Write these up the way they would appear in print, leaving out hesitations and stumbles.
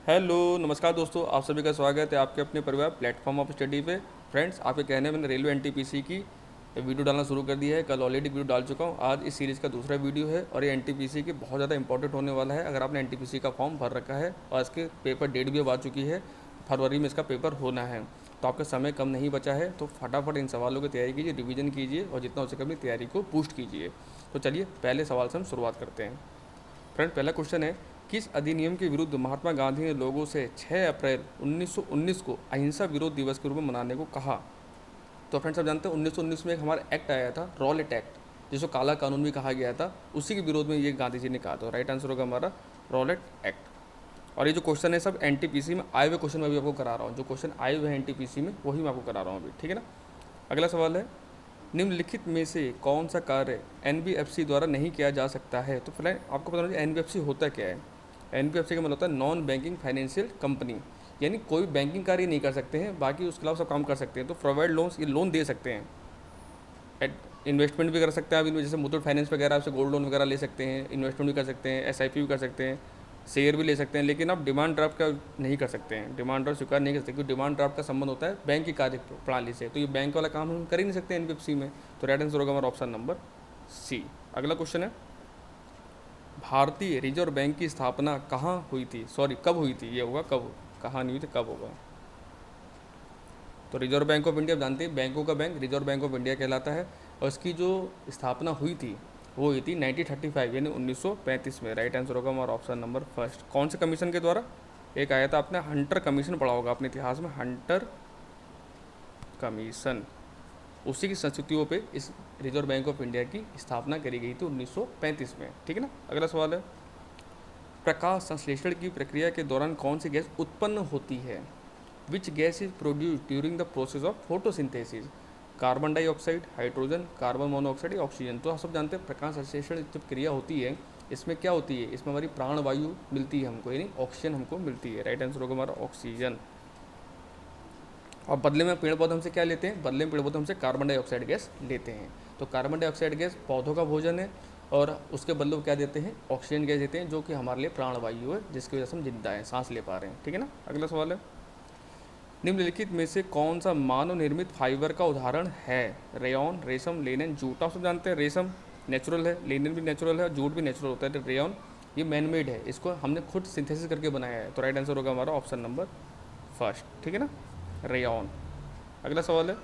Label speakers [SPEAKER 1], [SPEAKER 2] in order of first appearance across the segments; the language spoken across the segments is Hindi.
[SPEAKER 1] हेलो नमस्कार दोस्तों, आप सभी का स्वागत है आपके अपने परिवार प्लेटफॉर्म ऑफ स्टडी पे। फ्रेंड्स, आपके कहने में मैंने रेलवे एनटीपीसी की वीडियो डालना शुरू कर दिया है। कल ऑलरेडी वीडियो डाल चुका हूँ। आज इस सीरीज़ का दूसरा वीडियो है और ये एनटीपीसी की बहुत ज़्यादा इंपॉर्टेंट होने वाला है। अगर आपने एनटीपीसी का फॉर्म भर रखा है और इसके पेपर डेट भी अब आ चुकी है, फरवरी में इसका पेपर होना है, तो आपका समय कम नहीं बचा है। तो फटाफट इन सवालों की तैयारी कीजिए, रिवीजन कीजिए और जितना हो सके अपनी तैयारी को बूस्ट कीजिए। तो चलिए पहले सवाल से हम शुरुआत करते हैं। फ्रेंड, पहला क्वेश्चन है, किस अधिनियम के विरुद्ध महात्मा गांधी ने लोगों से 6 अप्रैल 1919 को अहिंसा विरोध दिवस के रूप में मनाने को कहा? तो फ्रेंड्स, आप जानते हैं 1919 में एक हमारा एक्ट आया था, रॉलेट एक्ट, जिसको काला कानून भी कहा गया था। उसी के विरोध में ये गांधी जी ने कहा था। राइट आंसर होगा हमारा रॉलेट एक्ट। और ये जो क्वेश्चन है सब एनटीपीसी में आए हुए क्वेश्चन मैं भी आपको करा रहा हूँ। जो क्वेश्चन आए हुए हैं एनटीपीसी में वही मैं आपको करा रहा हूँ अभी, ठीक है ना। अगला सवाल है, निम्नलिखित में से कौन सा कार्य एनबीएफसी द्वारा नहीं किया जा सकता है? तो फिलहाल आपको पता होना चाहिए एनबीएफसी होता क्या है। एनबीएफसी का मतलब होता है नॉन बैंकिंग फाइनेंशियल कंपनी, यानी कोई बैंकिंग कार्य नहीं कर सकते हैं, बाकी उसके अलावा सब काम कर सकते हैं। तो प्रोवाइड लोन्स, ये लोन दे सकते हैं, इन्वेस्टमेंट भी कर सकते हैं आप इनमें, जैसे मुथूट फाइनेंस वगैरह आपसे गोल्ड लोन वगैरह ले सकते हैं, इन्वेस्टमेंट भी कर सकते हैं, एसआईपी भी कर सकते हैं, शेयर भी ले सकते हैं। लेकिन आप डिमांड ड्राफ्ट का नहीं कर सकते हैं, डिमांड ड्राफ्ट स्वीकार नहीं कर सकते, क्योंकि डिमांड ड्राफ्ट का संबंध होता है बैंक की कार्य प्रणाली से। तो ये बैंक वाला काम हम कर ही नहीं सकते एनबीएफसी में। तो राइट आंसर होगा हमारा ऑप्शन नंबर सी। अगला क्वेश्चन है, भारतीय रिजर्व बैंक की स्थापना कहाँ हुई थी? सॉरी, कब हुई थी? ये होगा कब, कहाँ नहीं हुई थी, कब होगा। तो रिजर्व बैंक ऑफ इंडिया, आप जानते हैं बैंकों का bank reserve bank of India कहलाता है। और इसकी जो स्थापना हुई थी वो हुई थी 1935 यानी 1935 में। राइट आंसर होगा हमारा ऑप्शन नंबर फर्स्ट। कौन से कमीशन के द्वारा? एक आया था, आपने हंटर कमीशन पढ़ा होगा अपने इतिहास में, हंटर कमीशन। उसी की संस्तुतियों पे इस रिजर्व बैंक ऑफ इंडिया की स्थापना करी गई थी 1935 में, ठीक है ना। अगला सवाल है, प्रकाश संश्लेषण की प्रक्रिया के दौरान कौन सी गैस उत्पन्न होती है? Which gas is produce during the process of photosynthesis? Carbon dioxide, hydrogen, carbon monoxide या ऑक्सीजन? तो आप सब जानते हैं प्रकाश संश्लेषण जब क्रिया होती है, इसमें क्या होती है, इसमें हमारी प्राणवायु मिलती है हमको, यानी ऑक्सीजन हमको मिलती है। राइट आंसर होगा हमारा ऑक्सीजन। और बदले में पेड़ पौधे हमसे क्या लेते हैं? बदले में पेड़ पौधे हमसे कार्बन डाइऑक्साइड गैस लेते हैं। तो कार्बन डाइऑक्साइड गैस पौधों का भोजन है और उसके बदले वो क्या देते हैं? ऑक्सीजन गैस देते हैं, जो कि हमारे लिए प्राणवायु है, जिसकी वजह से हम जिंदा हैं, सांस ले पा रहे हैं, ठीक है ना। अगला सवाल है, निम्नलिखित में से कौन सा मानव निर्मित फाइबर का उदाहरण है? रेयॉन, रेशम, लेनिन, जूट? आप सब जानते हैं रेशम नेचुरल है, लेनिन भी नेचुरल है और जूट भी नेचुरल होता है। तो रेयॉन ये मैनमेड है, इसको हमने खुद सिंथेसिस करके बनाया है। तो राइट आंसर होगा हमारा ऑप्शन नंबर फर्स्ट, ठीक है ना, रेयॉन। अगला सवाल है,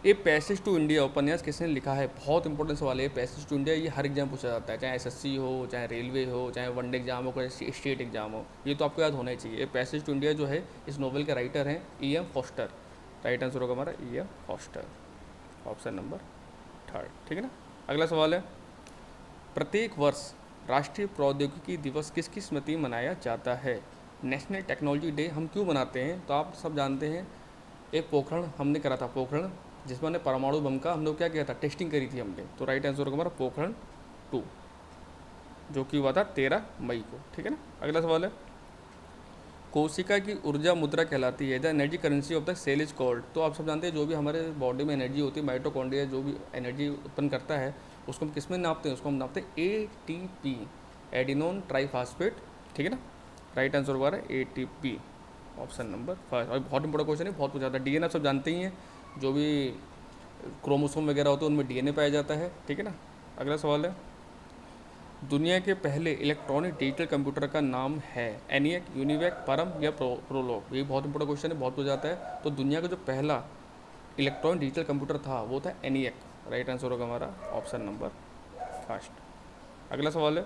[SPEAKER 1] ए पैसेज टू इंडिया उपन्यास किसने लिखा है? बहुत इंपॉर्टेंट सवाल है। पैसेज टू इंडिया ये हर एग्जाम पूछा जाता है, चाहे एसएससी हो, चाहे रेलवे हो, चाहे वनडे एग्जाम हो, चाहे स्टेट एग्जाम हो, ये तो आपको याद होना ही चाहिए। पैसेज टू इंडिया जो है, इस नोवेल के राइटर हैं E M Forster. Right answer होगा हमारा E M Forster, option number third, ठीक है ना। अगला सवाल है, प्रत्येक वर्ष राष्ट्रीय प्रौद्योगिकी दिवस किसकी स्मृति में मनाया जाता है? नेशनल टेक्नोलॉजी डे हम क्यों मनाते हैं? तो आप सब जानते हैं, एक पोखरण हमने करा था, पोखरण, जिसमें हमने परमाणु बम का हम लोग क्या किया था, टेस्टिंग करी थी हमने। तो राइट आंसर होगा हमारा पोखरण 2, जो कि हुआ था 13 मई को, ठीक है ना। अगला सवाल है, कोशिका की ऊर्जा मुद्रा कहलाती है, the energy currency of the cell is called? तो आप सब जानते हैं जो भी हमारे बॉडी में एनर्जी होती है, माइटोकॉन्ड्रिया जो भी एनर्जी उत्पन्न करता है, उसको हम किस में नापते हैं? उसको हम नापते हैं एटीपी, एडिनोन ट्राईफास्फेट, ठीक है ना। राइट आंसर होगा एटीपी, ऑप्शन नंबर फर्स्ट। और बहुत इंपॉर्टेंट क्वेश्चन है, बहुत पूछा जाता है। डीएनए सब जानते ही हैं, जो भी क्रोमोसोम वगैरह होते हैं उनमें डीएनए पाया जाता है, ठीक है ना। अगला सवाल है, दुनिया के पहले इलेक्ट्रॉनिक डिजिटल कंप्यूटर का नाम है? एनियक, यूनिवैक, परम या प्रोलॉग? ये बहुत इंपॉर्टेंट क्वेश्चन है, बहुत पूछा जाता है। तो दुनिया का जो पहला इलेक्ट्रॉनिक डिजिटल कंप्यूटर था वो था एनियक। राइट आंसर होगा हमारा ऑप्शन नंबर फर्स्ट। अगला सवाल है,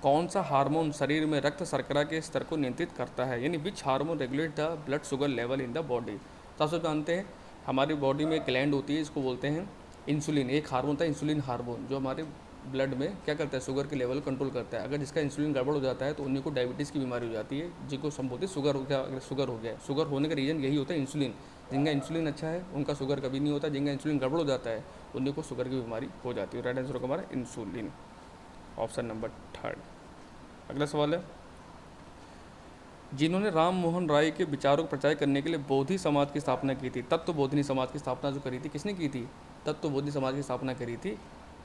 [SPEAKER 1] कौन सा हार्मोन शरीर में रक्त शर्करा के स्तर को नियंत्रित करता है? यानी which hormone regulate the blood sugar level in the body? तो आप सब जानते हैं हमारी बॉडी में एक ग्लैंड होती है, इसको बोलते हैं इंसुलिन। एक हार्मोन था इंसुलिन हार्मोन, जो हमारे ब्लड में क्या करता है, शुगर के लेवल कंट्रोल करता है। अगर जिसका इंसुलिन गड़बड़ हो जाता है तो उन्हीं को डायबिटीज़ की बीमारी हो जाती है, जिनको संबोधित शुगर हो गया। अगर शुगर हो गया, शुगर होने का रीज़न यही होता है इंसुलिन। जिनका इंसुलिन अच्छा है उनका शुगर कभी नहीं होता, जिनका इंसुलिन गड़बड़ हो जाता है उन्हीं को शुगर की बीमारी हो जाती है। राइट आंसर होगा हमारा इंसुलिन, ऑप्शन नंबर थर्ड। अगला सवाल है, जिन्होंने राम मोहन राय के विचारों को प्रचार करने के लिए बोधि समाज की स्थापना की थी, तत्व बोधिनी समाज की स्थापना जो करी थी, किसने की थी? तत्व बोधि समाज की स्थापना करी थी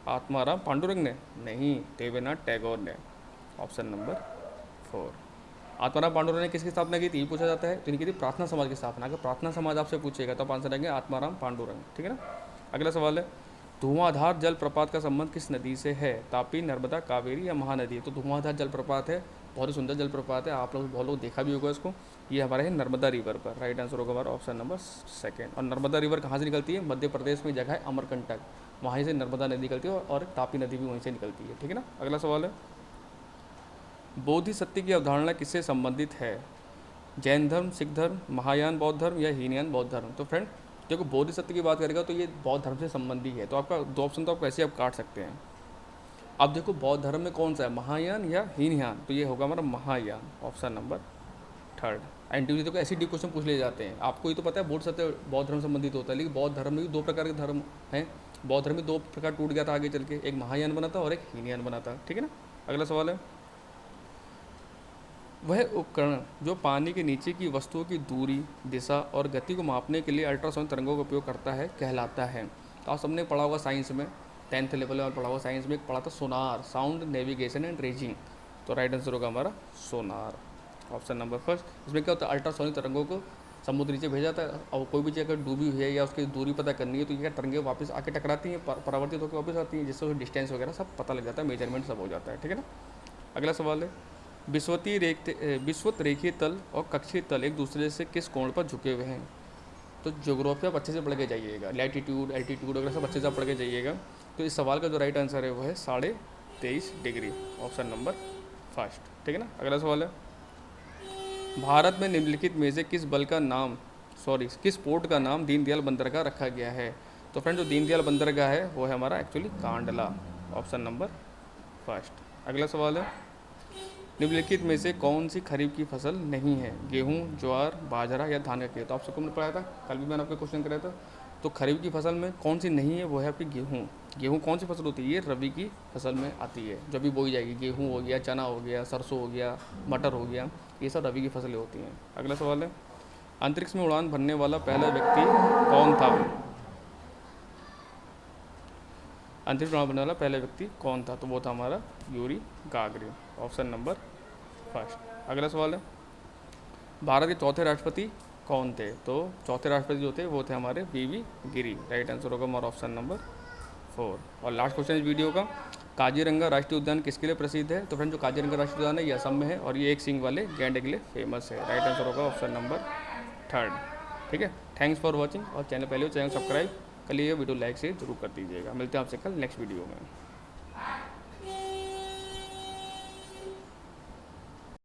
[SPEAKER 1] आत्माराम पांडुरंग ने? नहीं, देवेंद्रनाथ टैगोर ने, ऑप्शन नंबर 4। आत्माराम पांडुरंग ने किसकी स्थापना की थी, ये पूछा जाता है, तो इनकी थी प्रार्थना समाज की स्थापना। अगर प्रार्थना समाज आपसे पूछेगा तो आप आंसर देंगे आत्माराम पांडुरंग, ठीक है ना। अगला सवाल है, धुआंधार जलप्रपात का संबंध किस नदी से है, तापी, नर्मदा, कावेरी या महानदी। तो धुआंधार जलप्रपात है, बहुत ही सुंदर जलप्रपात है, आप लोग बहुत लोग देखा भी होगा इसको। ये हमारे है नर्मदा रिवर पर। राइट आंसर होगा हमारा ऑप्शन नंबर सेकेंड। और नर्मदा रिवर कहाँ से निकलती है, मध्य प्रदेश में जगह है अमरकंटक, वहीं से नर्मदा नदी निकलती है और तापी नदी भी वहीं से निकलती है, ठीक है ना। अगला सवाल है, बोधिसत्व की अवधारणा किससे संबंधित है, जैन धर्म, सिख धर्म, महायान बौद्ध धर्म या हीनयान बौद्ध धर्म। तो फ्रेंड देखो बोधिसत्व की बात करेगा तो ये बौद्ध धर्म से संबंधी है, तो आपका दो ऑप्शन तो आप कैसे आप काट सकते हैं। अब देखो बौद्ध धर्म में कौन सा है, महायान या हीनयान, तो ये होगा हमारा Mahayana, option number third. NTU तो ऐसी डी क्वेश्चन पूछ ले जाते हैं, आपको ये तो पता है बोधिसत्व बौद्ध धर्म संबंधित होता है, लेकिन बौद्ध धर्म में भी दो प्रकार के धर्म हैं। बौद्ध धर्म में दो प्रकार टूट गया था आगे चल के, एक महायान बना था और एक हीनयान बना था, ठीक है ना। अगला सवाल है, वह उपकरण जो पानी के नीचे की वस्तुओं की दूरी, दिशा और गति को मापने के लिए अल्ट्रासाउंड तरंगों का उपयोग करता है कहलाता है। तो आप सबने पढ़ा होगा साइंस में, 10th लेवल में पढ़ा होगा साइंस में, एक पढ़ा था सोनार, साउंड नेविगेशन एंड रेजिंग। तो राइट आंसर होगा हमारा सोनार, ऑप्शन नंबर फर्स्ट। इसमें क्या होता है, अल्ट्रासोनिक तरंगों को समुद्र नीचे भेजा जाता है, और कोई भी चीज़ अगर डूबी हुई है या उसकी दूरी पता करनी है तो ये तरंगें वापस आके टकराती हैं, परावर्तित होकर वापस आती हैं, जिससे डिस्टेंस वगैरह सब पता लग जाता है, मेजरमेंट सब हो जाता है, ठीक है ना। अगला सवाल है, विश्वत रेखीय तल और कक्षीय तल एक दूसरे से किस कोण पर झुके हुए हैं। तो ज्योग्राफी आप अच्छे से पढ़ के जाइएगा, लैटीट्यूड एल्टीट्यूड वगैरह सब अच्छे से आप पढ़ के जाइएगा। तो इस सवाल का जो राइट आंसर है वो है 23.5 डिग्री, ऑप्शन नंबर फर्स्ट, ठीक है ना। अगला सवाल है, भारत में निम्नलिखित में से किस बल का नाम किस पोर्ट का नाम दीनदयाल बंदरगाह रखा गया है। तो फ्रेंड जो दीनदयाल बंदरगाह है वो है हमारा actually Kandla, option number first. अगला सवाल है, निम्नलिखित में से कौन सी खरीफ की फसल नहीं है, गेहूं, ज्वार, बाजरा या धान का खेत। तो आप सबको मैंने पढ़ाया था, कल भी मैंने आपको क्वेश्चन कराया था। तो खरीफ की फसल में कौन सी नहीं है, वो है आपकी गेहूं। गेहूं कौन सी फसल होती है, ये रबी की फसल में आती है, जो भी बोई जाएगी। गेहूं हो गया, चना हो गया, सरसों हो गया, मटर हो गया, ये सब रबी की फसलें होती हैं। अगला सवाल है, अंतरिक्ष में उड़ान भरने वाला पहला व्यक्ति कौन था। अंतरिक्ष में उड़ान भरने वाला पहला व्यक्ति कौन था, तो वो था हमारा Yuri Gagarin, option number first. अगला सवाल है, भारत के चौथे राष्ट्रपति कौन थे। तो चौथे राष्ट्रपति जो थे वो थे हमारे वी गिरी। राइट आंसर होगा हमारा ऑप्शन नंबर 4। और लास्ट क्वेश्चन इस वीडियो का, काजीरंगा राष्ट्रीय उद्यान किसके लिए प्रसिद्ध है। तो फ्रेंड जो काजीरंगा राष्ट्रीय उद्यान है ये असम में है और ये एक सींग वाले गैंडे के लिए फेमस है। राइट आंसर होगा ऑप्शन नंबर 3, ठीक है। थैंक्स फॉर वॉचिंग, और चैनल पहले हो चैनल सब्सक्राइब कर लीजिए, वीडियो लाइक से जरूर कर दीजिएगा। मिलते हैं आपसे कल नेक्स्ट वीडियो में।